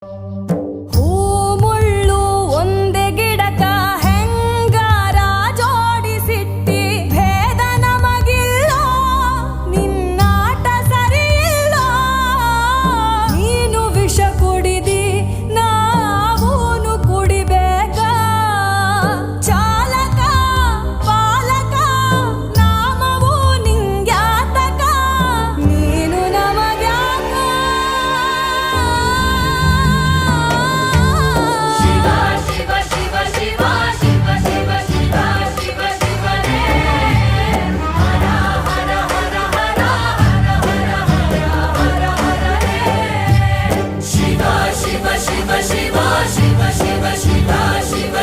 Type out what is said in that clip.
ಹೂ ಮುಳ್ಳು ಒಂದೇ ಗಿಡಕ ಹೆಂಗಾರ ಜೋಡಿಸಿಟ್ಟಿ ಭೇದ ನಮಗಿಲ್ಲ ನಿನ್ನಾಟ ಸರಿಯಿಲ್ಲ ನೀನು ವಿಷ ಕುಡಿದಿ ನಾವೂನು ಕುಡಿಬೇಕ ಚಾಲಕ ಪಾಲಕ ನಾಮವು ನಿಂಗ್ಯಾತಕ ನೀನು ನಮಗ್ಯಾಕ ಶಿವ ಶಿವ ಶಿವ ಶಿವ ಶಿವ ಶಿವ ಶಿವ ಶಿವ ಶಿವನೇ ಹರ ಹರ ಹರ ಹರ ಹರ ಹರ ಹರ ಹರ ಹರನೇ ಶಿವ ಶಿವ ಶಿವ ಶಿವ ಶಿವ ಶಿವ ಶಿವ ಶಿವ